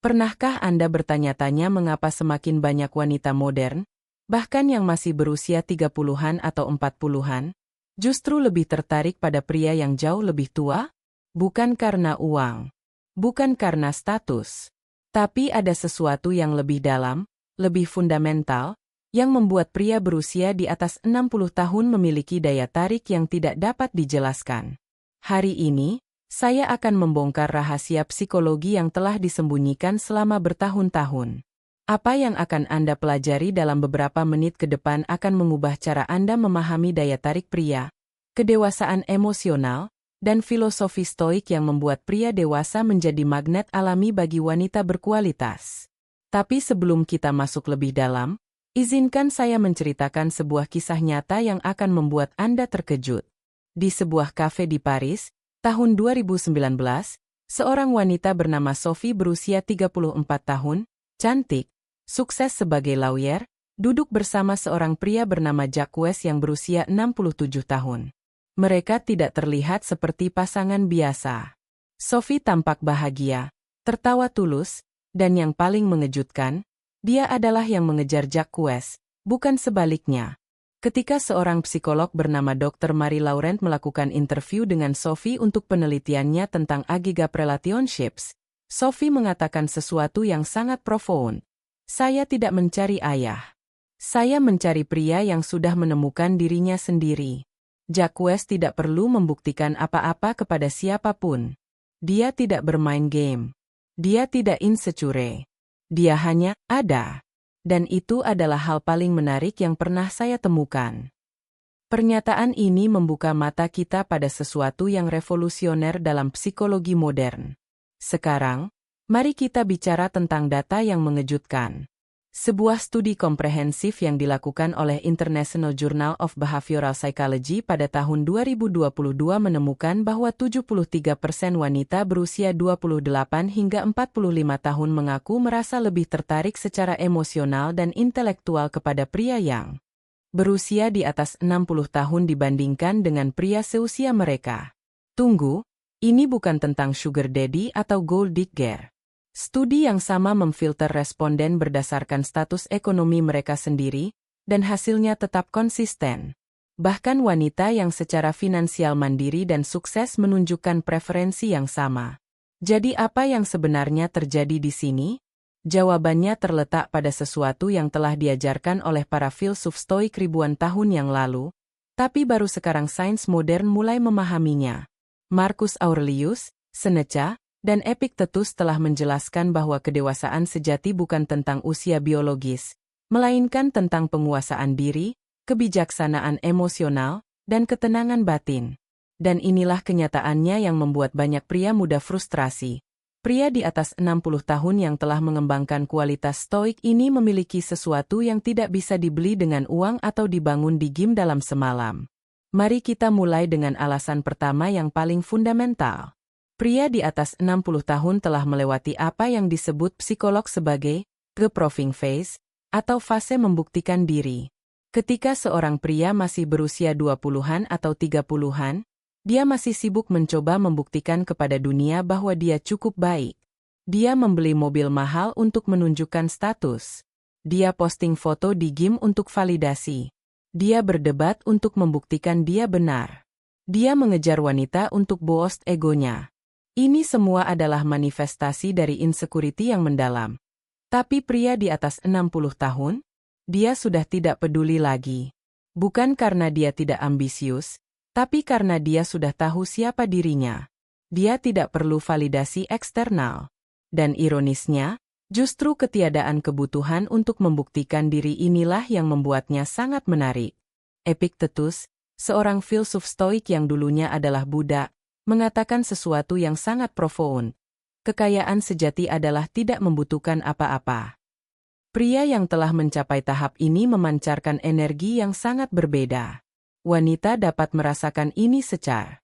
Pernahkah Anda bertanya-tanya mengapa semakin banyak wanita modern, bahkan yang masih berusia 30-an atau 40-an, justru lebih tertarik pada pria yang jauh lebih tua? Bukan karena uang, bukan karena status, tapi ada sesuatu yang lebih dalam, lebih fundamental, yang membuat pria berusia di atas 60 tahun memiliki daya tarik yang tidak dapat dijelaskan. Hari ini, saya akan membongkar rahasia psikologi yang telah disembunyikan selama bertahun-tahun. Apa yang akan Anda pelajari dalam beberapa menit ke depan akan mengubah cara Anda memahami daya tarik pria, kedewasaan emosional, dan filosofi stoik yang membuat pria dewasa menjadi magnet alami bagi wanita berkualitas. Tapi sebelum kita masuk lebih dalam, izinkan saya menceritakan sebuah kisah nyata yang akan membuat Anda terkejut. Di sebuah kafe di Paris, tahun 2019, seorang wanita bernama Sophie berusia 34 tahun, cantik, sukses sebagai lawyer, duduk bersama seorang pria bernama Jacques yang berusia 67 tahun. Mereka tidak terlihat seperti pasangan biasa. Sophie tampak bahagia, tertawa tulus, dan yang paling mengejutkan, dia adalah yang mengejar Jacques, bukan sebaliknya. Ketika seorang psikolog bernama Dr. Marie Laurent melakukan interview dengan Sophie untuk penelitiannya tentang Agigap Relationships, Sophie mengatakan sesuatu yang sangat profound. Saya tidak mencari ayah. Saya mencari pria yang sudah menemukan dirinya sendiri. Jacques tidak perlu membuktikan apa-apa kepada siapapun. Dia tidak bermain game. Dia tidak insecure. Dia hanya ada. Dan itu adalah hal paling menarik yang pernah saya temukan. Pernyataan ini membuka mata kita pada sesuatu yang revolusioner dalam psikologi modern. Sekarang, mari kita bicara tentang data yang mengejutkan. Sebuah studi komprehensif yang dilakukan oleh International Journal of Behavioral Psychology pada tahun 2022 menemukan bahwa 73% wanita berusia 28 hingga 45 tahun mengaku merasa lebih tertarik secara emosional dan intelektual kepada pria yang berusia di atas 60 tahun dibandingkan dengan pria seusia mereka. Tunggu, ini bukan tentang sugar daddy atau gold digger. Studi yang sama memfilter responden berdasarkan status ekonomi mereka sendiri, dan hasilnya tetap konsisten. Bahkan wanita yang secara finansial mandiri dan sukses menunjukkan preferensi yang sama. Jadi apa yang sebenarnya terjadi di sini? Jawabannya terletak pada sesuatu yang telah diajarkan oleh para filsuf stoik ribuan tahun yang lalu, tapi baru sekarang sains modern mulai memahaminya. Marcus Aurelius, Seneca, dan Epictetus telah menjelaskan bahwa kedewasaan sejati bukan tentang usia biologis, melainkan tentang penguasaan diri, kebijaksanaan emosional, dan ketenangan batin. Dan inilah kenyataannya yang membuat banyak pria muda frustrasi. Pria di atas 60 tahun yang telah mengembangkan kualitas stoik ini memiliki sesuatu yang tidak bisa dibeli dengan uang atau dibangun di gym dalam semalam. Mari kita mulai dengan alasan pertama yang paling fundamental. Pria di atas 60 tahun telah melewati apa yang disebut psikolog sebagai the proving phase, atau fase membuktikan diri. Ketika seorang pria masih berusia 20-an atau 30-an, dia masih sibuk mencoba membuktikan kepada dunia bahwa dia cukup baik. Dia membeli mobil mahal untuk menunjukkan status. Dia posting foto di gym untuk validasi. Dia berdebat untuk membuktikan dia benar. Dia mengejar wanita untuk boost egonya. Ini semua adalah manifestasi dari insecurity yang mendalam. Tapi pria di atas 60 tahun, dia sudah tidak peduli lagi. Bukan karena dia tidak ambisius, tapi karena dia sudah tahu siapa dirinya. Dia tidak perlu validasi eksternal. Dan ironisnya, justru ketiadaan kebutuhan untuk membuktikan diri inilah yang membuatnya sangat menarik. Epictetus, seorang filsuf stoik yang dulunya adalah budak, mengatakan sesuatu yang sangat profound. Kekayaan sejati adalah tidak membutuhkan apa-apa. Pria yang telah mencapai tahap ini memancarkan energi yang sangat berbeda. Wanita dapat merasakan ini secara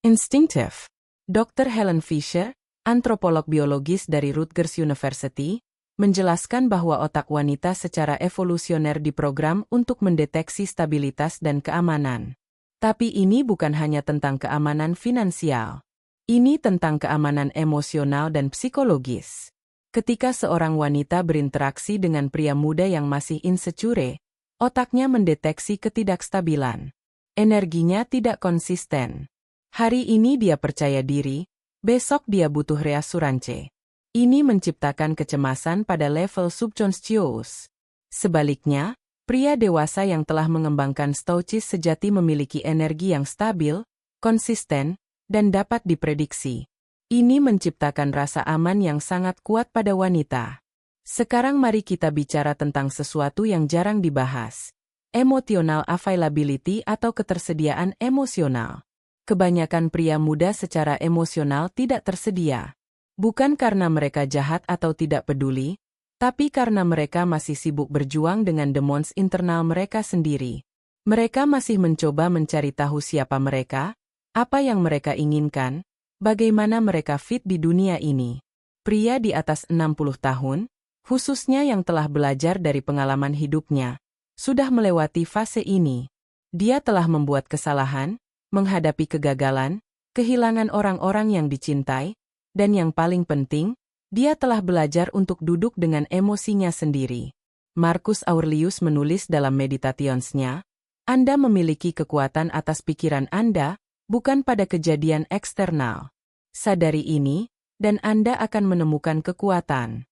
instinktif. Dr. Helen Fisher, antropolog biologis dari Rutgers University, menjelaskan bahwa otak wanita secara evolusioner diprogram untuk mendeteksi stabilitas dan keamanan. Tapi ini bukan hanya tentang keamanan finansial. Ini tentang keamanan emosional dan psikologis. Ketika seorang wanita berinteraksi dengan pria muda yang masih insecure, otaknya mendeteksi ketidakstabilan. Energinya tidak konsisten. Hari ini dia percaya diri, besok dia butuh reassurance. Ini menciptakan kecemasan pada level subconscious. Sebaliknya, pria dewasa yang telah mengembangkan stoicis sejati memiliki energi yang stabil, konsisten, dan dapat diprediksi. Ini menciptakan rasa aman yang sangat kuat pada wanita. Sekarang mari kita bicara tentang sesuatu yang jarang dibahas. Emotional availability atau ketersediaan emosional. Kebanyakan pria muda secara emosional tidak tersedia. Bukan karena mereka jahat atau tidak peduli, tapi karena mereka masih sibuk berjuang dengan demons internal mereka sendiri. Mereka masih mencoba mencari tahu siapa mereka, apa yang mereka inginkan, bagaimana mereka fit di dunia ini. Pria di atas 60 tahun, khususnya yang telah belajar dari pengalaman hidupnya, sudah melewati fase ini. Dia telah membuat kesalahan, menghadapi kegagalan, kehilangan orang-orang yang dicintai, dan yang paling penting, dia telah belajar untuk duduk dengan emosinya sendiri. Marcus Aurelius menulis dalam Meditations-nya, Anda memiliki kekuatan atas pikiran Anda, bukan pada kejadian eksternal. Sadari ini, dan Anda akan menemukan kekuatan.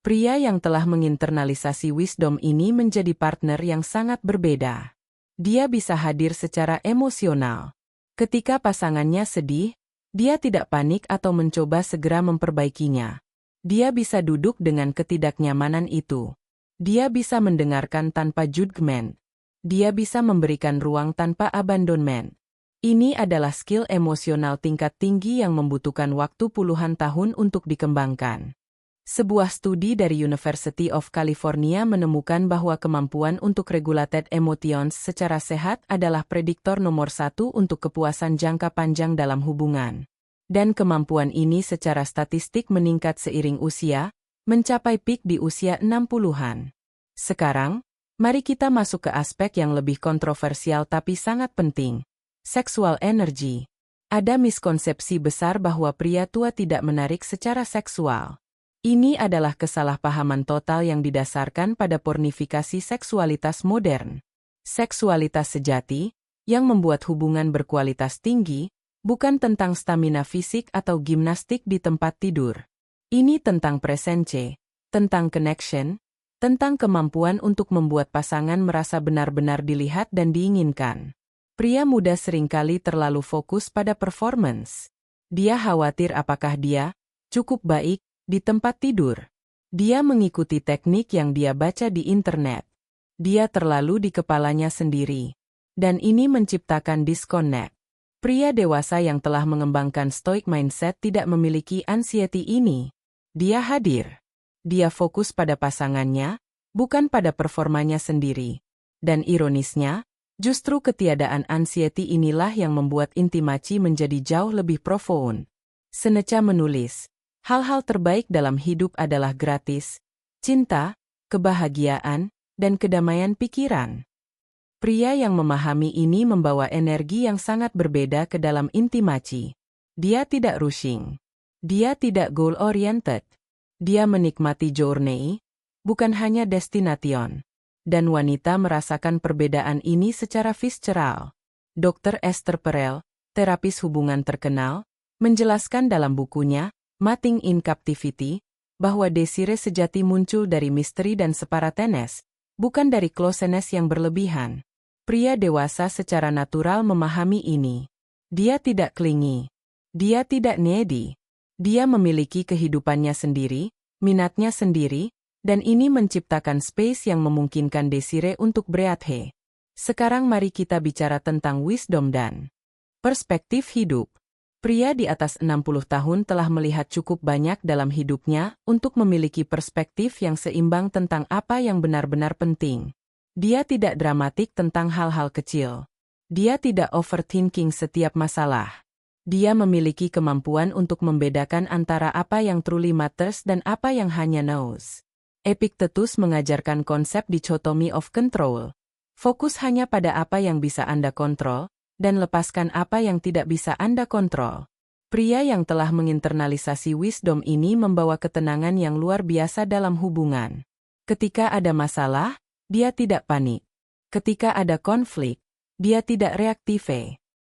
Pria yang telah menginternalisasi wisdom ini menjadi partner yang sangat berbeda. Dia bisa hadir secara emosional. Ketika pasangannya sedih, dia tidak panik atau mencoba segera memperbaikinya. Dia bisa duduk dengan ketidaknyamanan itu. Dia bisa mendengarkan tanpa judgment. Dia bisa memberikan ruang tanpa abandonment. Ini adalah skill emosional tingkat tinggi yang membutuhkan waktu puluhan tahun untuk dikembangkan. Sebuah studi dari University of California menemukan bahwa kemampuan untuk regulated emotions secara sehat adalah prediktor nomor 1 untuk kepuasan jangka panjang dalam hubungan. Dan kemampuan ini secara statistik meningkat seiring usia, mencapai peak di usia 60-an. Sekarang, mari kita masuk ke aspek yang lebih kontroversial tapi sangat penting. Sexual energy. Ada miskonsepsi besar bahwa pria tua tidak menarik secara seksual. Ini adalah kesalahpahaman total yang didasarkan pada pornifikasi seksualitas modern. Seksualitas sejati, yang membuat hubungan berkualitas tinggi, bukan tentang stamina fisik atau gimnastik di tempat tidur. Ini tentang presence, tentang connection, tentang kemampuan untuk membuat pasangan merasa benar-benar dilihat dan diinginkan. Pria muda seringkali terlalu fokus pada performance. Dia khawatir apakah dia cukup baik di tempat tidur. Dia mengikuti teknik yang dia baca di internet. Dia terlalu di kepalanya sendiri. Dan ini menciptakan disconnect. Pria dewasa yang telah mengembangkan stoic mindset tidak memiliki anxiety ini. Dia hadir. Dia fokus pada pasangannya, bukan pada performanya sendiri. Dan ironisnya, justru ketiadaan anxiety inilah yang membuat intimacy menjadi jauh lebih profound. Seneca menulis, hal-hal terbaik dalam hidup adalah gratis, cinta, kebahagiaan, dan kedamaian pikiran. Pria yang memahami ini membawa energi yang sangat berbeda ke dalam intimacy. Dia tidak rushing. Dia tidak goal-oriented. Dia menikmati journey, bukan hanya destination. Dan wanita merasakan perbedaan ini secara visceral. Dr. Esther Perel, terapis hubungan terkenal, menjelaskan dalam bukunya, Mating in Captivity, bahwa desire sejati muncul dari misteri dan separateness, bukan dari closeness yang berlebihan. Pria dewasa secara natural memahami ini. Dia tidak clingy. Dia tidak needy. Dia memiliki kehidupannya sendiri, minatnya sendiri, dan ini menciptakan space yang memungkinkan desire untuk breathe. Sekarang mari kita bicara tentang wisdom dan perspektif hidup. Pria di atas 60 tahun telah melihat cukup banyak dalam hidupnya untuk memiliki perspektif yang seimbang tentang apa yang benar-benar penting. Dia tidak dramatik tentang hal-hal kecil. Dia tidak overthinking setiap masalah. Dia memiliki kemampuan untuk membedakan antara apa yang truly matters dan apa yang hanya noise. Epictetus mengajarkan konsep dichotomy of control. Fokus hanya pada apa yang bisa Anda kontrol, dan lepaskan apa yang tidak bisa Anda kontrol. Pria yang telah menginternalisasi wisdom ini membawa ketenangan yang luar biasa dalam hubungan. Ketika ada masalah, dia tidak panik. Ketika ada konflik, dia tidak reaktif.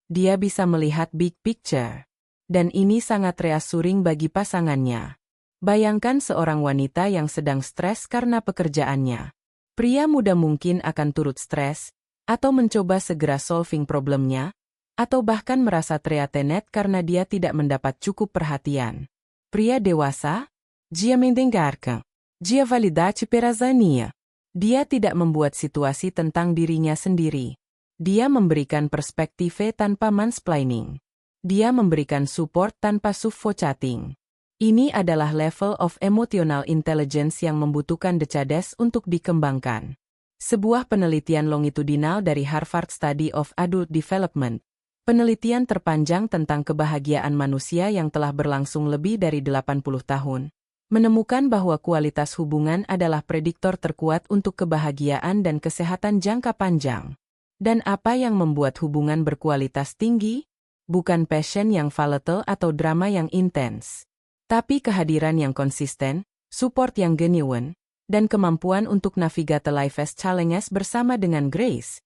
Dia bisa melihat big picture. Dan ini sangat reassuring bagi pasangannya. Bayangkan seorang wanita yang sedang stres karena pekerjaannya. Pria muda mungkin akan turut stres, atau mencoba segera solving problemnya, atau bahkan merasa triatenet karena dia tidak mendapat cukup perhatian. Pria dewasa, dia mendengarkan, dia validate perazania. Dia tidak membuat situasi tentang dirinya sendiri. Dia memberikan perspektif tanpa mansplaining. Dia memberikan support tanpa suffocating. Ini adalah level of emotional intelligence yang membutuhkan decades untuk dikembangkan. Sebuah penelitian longitudinal dari Harvard Study of Adult Development, penelitian terpanjang tentang kebahagiaan manusia yang telah berlangsung lebih dari 80 tahun, menemukan bahwa kualitas hubungan adalah prediktor terkuat untuk kebahagiaan dan kesehatan jangka panjang. Dan apa yang membuat hubungan berkualitas tinggi? Bukan passion yang volatile atau drama yang intens, tapi kehadiran yang konsisten, support yang genuine, dan kemampuan untuk navigate life's challenges bersama dengan grace.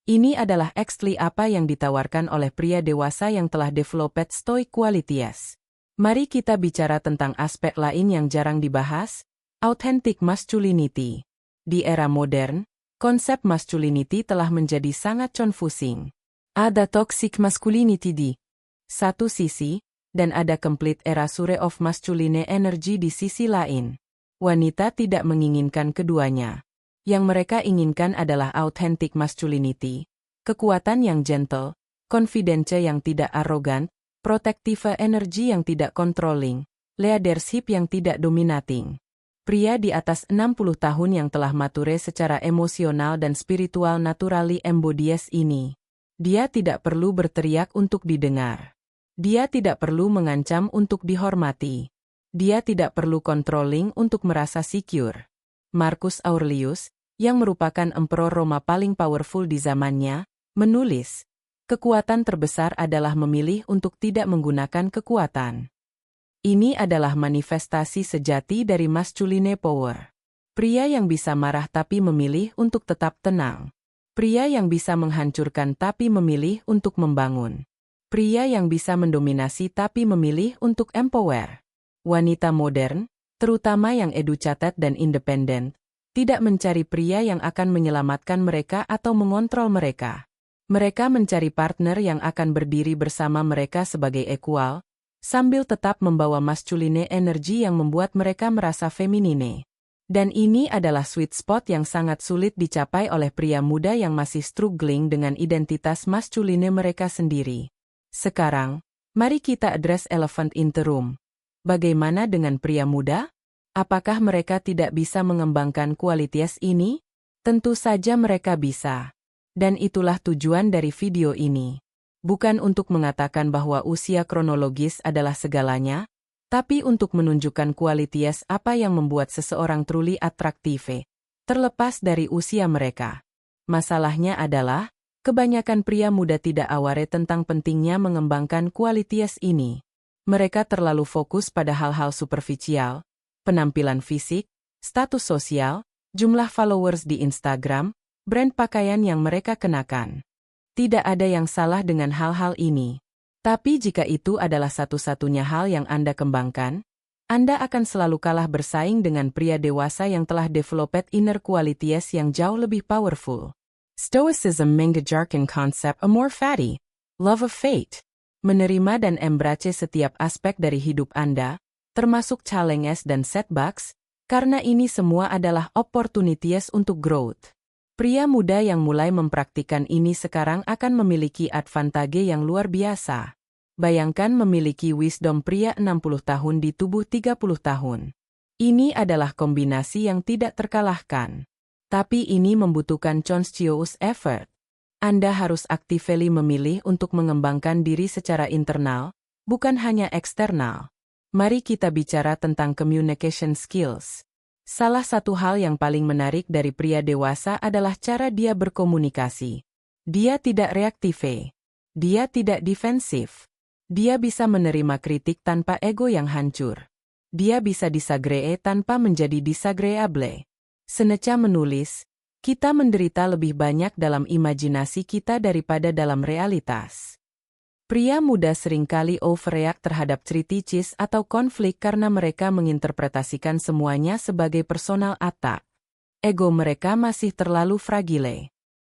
Ini adalah exactly apa yang ditawarkan oleh pria dewasa yang telah developed stoic qualities. Mari kita bicara tentang aspek lain yang jarang dibahas, authentic masculinity. Di era modern, konsep masculinity telah menjadi sangat confusing. Ada toxic masculinity di satu sisi, dan ada complete erasure of masculine energy di sisi lain. Wanita tidak menginginkan keduanya. Yang mereka inginkan adalah authentic masculinity, kekuatan yang gentle, confidence yang tidak arogan, protective energy yang tidak controlling, leadership yang tidak dominating. Pria di atas 60 tahun yang telah mature secara emosional dan spiritual naturally embodies ini. Dia tidak perlu berteriak untuk didengar. Dia tidak perlu mengancam untuk dihormati. Dia tidak perlu controlling untuk merasa secure. Marcus Aurelius, yang merupakan emperor Roma paling powerful di zamannya, menulis, kekuatan terbesar adalah memilih untuk tidak menggunakan kekuatan. Ini adalah manifestasi sejati dari masculine power. Pria yang bisa marah tapi memilih untuk tetap tenang. Pria yang bisa menghancurkan tapi memilih untuk membangun. Pria yang bisa mendominasi tapi memilih untuk empower. Wanita modern, terutama yang educated dan independen, tidak mencari pria yang akan menyelamatkan mereka atau mengontrol mereka. Mereka mencari partner yang akan berdiri bersama mereka sebagai equal, sambil tetap membawa masculine energy yang membuat mereka merasa feminine. Dan ini adalah sweet spot yang sangat sulit dicapai oleh pria muda yang masih struggling dengan identitas masculine mereka sendiri. Sekarang, mari kita address elephant in the room. Bagaimana dengan pria muda? Apakah mereka tidak bisa mengembangkan kualitas ini? Tentu saja mereka bisa. Dan itulah tujuan dari video ini. Bukan untuk mengatakan bahwa usia kronologis adalah segalanya, tapi untuk menunjukkan kualitas apa yang membuat seseorang truly atraktif, terlepas dari usia mereka. Masalahnya adalah, kebanyakan pria muda tidak aware tentang pentingnya mengembangkan kualitas ini. Mereka terlalu fokus pada hal-hal superficial, penampilan fisik, status sosial, jumlah followers di Instagram, brand pakaian yang mereka kenakan. Tidak ada yang salah dengan hal-hal ini. Tapi jika itu adalah satu-satunya hal yang Anda kembangkan, Anda akan selalu kalah bersaing dengan pria dewasa yang telah developed inner qualities yang jauh lebih powerful. Stoicism mengajarkan konsep amor fati, love of fate. Menerima dan embrace setiap aspek dari hidup Anda, termasuk challenges dan setbacks, karena ini semua adalah opportunities untuk growth. Pria muda yang mulai mempraktikkan ini sekarang akan memiliki advantage yang luar biasa. Bayangkan memiliki wisdom pria 60 tahun di tubuh 30 tahun. Ini adalah kombinasi yang tidak terkalahkan. Tapi ini membutuhkan conscious effort. Anda harus actively memilih untuk mengembangkan diri secara internal, bukan hanya eksternal. Mari kita bicara tentang communication skills. Salah satu hal yang paling menarik dari pria dewasa adalah cara dia berkomunikasi. Dia tidak reaktif. Dia tidak defensif. Dia bisa menerima kritik tanpa ego yang hancur. Dia bisa disagree tanpa menjadi disagreeable. Seneca menulis, kita menderita lebih banyak dalam imajinasi kita daripada dalam realitas. Pria muda seringkali overreact terhadap criticism atau konflik karena mereka menginterpretasikan semuanya sebagai personal attack. Ego mereka masih terlalu fragile.